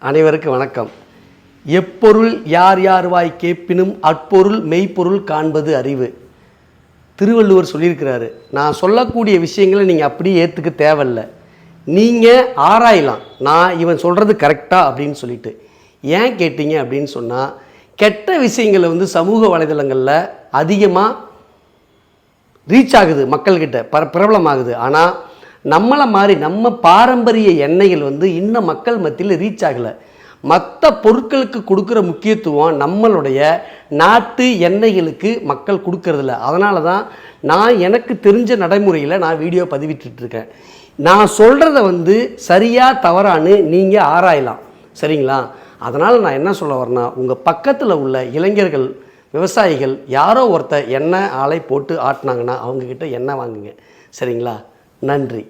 அனைவருக்கும் வணக்கம். எப்பொருள் யார் யார்வாய் கேட்பினும் அற்பொருள் மெய்ப்பொருள் காண்பது அறிவு. திருவள்ளுவர் சொல்லியிருக்கிறாரு. நான் சொல்லக்கூடிய விஷயங்களை நீங்கள் அப்படியே ஏற்றுக்க தேவையில்லை, நீங்கள் ஆராயலாம். நான் இவன் சொல்கிறது கரெக்டா அப்படின்னு சொல்லிட்டு. ஏன் கேட்டீங்க அப்படின்னு சொன்னால், கெட்ட விஷயங்களை சமூக வலைதளங்களில் அதிகமாக ரீச் ஆகுது, மக்கள்கிட்ட பிரபலமாகுது. ஆனால் நம்மளை மாதிரி நம்ம பாரம்பரிய எண்ணெய்கள் இன்னும் மக்கள் மத்தியில் ரீச் ஆகலை. மற்ற பொருட்களுக்கு கொடுக்குற முக்கியத்துவம் நம்மளுடைய நாட்டு எண்ணெய்களுக்கு மக்கள் கொடுக்கறதில்ல. அதனால தான் நான் எனக்கு தெரிஞ்ச நடைமுறையில் நான் வீடியோ பதிவிட்டுருக்கேன். நான் சொல்கிறத சரியா தவறான்னு நீங்கள் ஆராயலாம், சரிங்களா? அதனால் நான் என்ன சொல்ல வரேன்னா, உங்கள் பக்கத்தில் உள்ள இளைஞர்கள், விவசாயிகள் யாரோ ஒருத்தர் எண்ணெய் ஆலை போட்டு ஆட்டினாங்கன்னா அவங்கக்கிட்ட எண்ணெய் வாங்குங்க, சரிங்களா? நன்றி.